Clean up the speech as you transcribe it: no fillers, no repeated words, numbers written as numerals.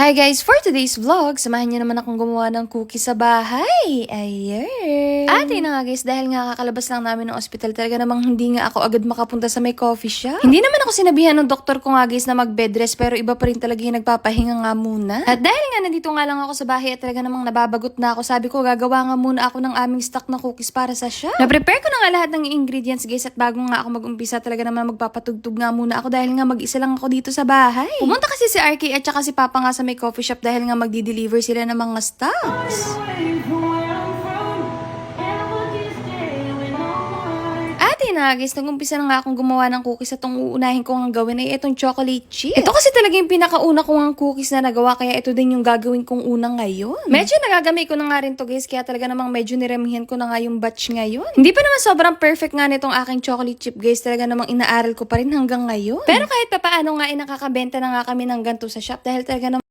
Hi guys! For today's vlog, samahan niyo naman akong gumawa ng cookies sa bahay. Ayan! At yun na nga guys, dahil nga kakalabas lang namin ng ospital, talaga namang hindi nga ako agad makapunta sa may coffee shop. Hindi naman ako sinabihan ng doktor ko nga guys na mag-bed rest, pero iba pa rin talaga yung nagpapahinga nga muna. At dahil nga nandito nga lang ako sa bahay at talaga namang nababagot na ako, sabi ko gagawa nga muna ako ng aming stock na cookies para sa shop. Na-prepare ko na nga lahat ng ingredients guys, at bago nga ako mag-umpisa, talaga naman magpapatugtog nga muna ako dahil nga mag-isa lang ako dito sa bahay. Pumunta kasi si RK at saka si Papa nga sa may coffee shop dahil nga magdi-deliver sila ng mga stocks. Na guys, nag-umpisa na nga akong gumawa ng cookies at itong uunahin ko nga gawin ay itong chocolate chip. Ito kasi talaga yung pinakauna kong cookies na nagawa, kaya ito din yung gagawin kong unang ngayon. Medyo nagagamay ko na nga rin to guys, kaya talaga namang medyo niremihan ko na nga yung batch ngayon. Hindi pa naman sobrang perfect nga nitong aking chocolate chip guys, talaga namang inaaral ko pa rin hanggang ngayon. Pero kahit pa paano nga, nakakabenta na nga kami ng ganito sa shop dahil talaga namang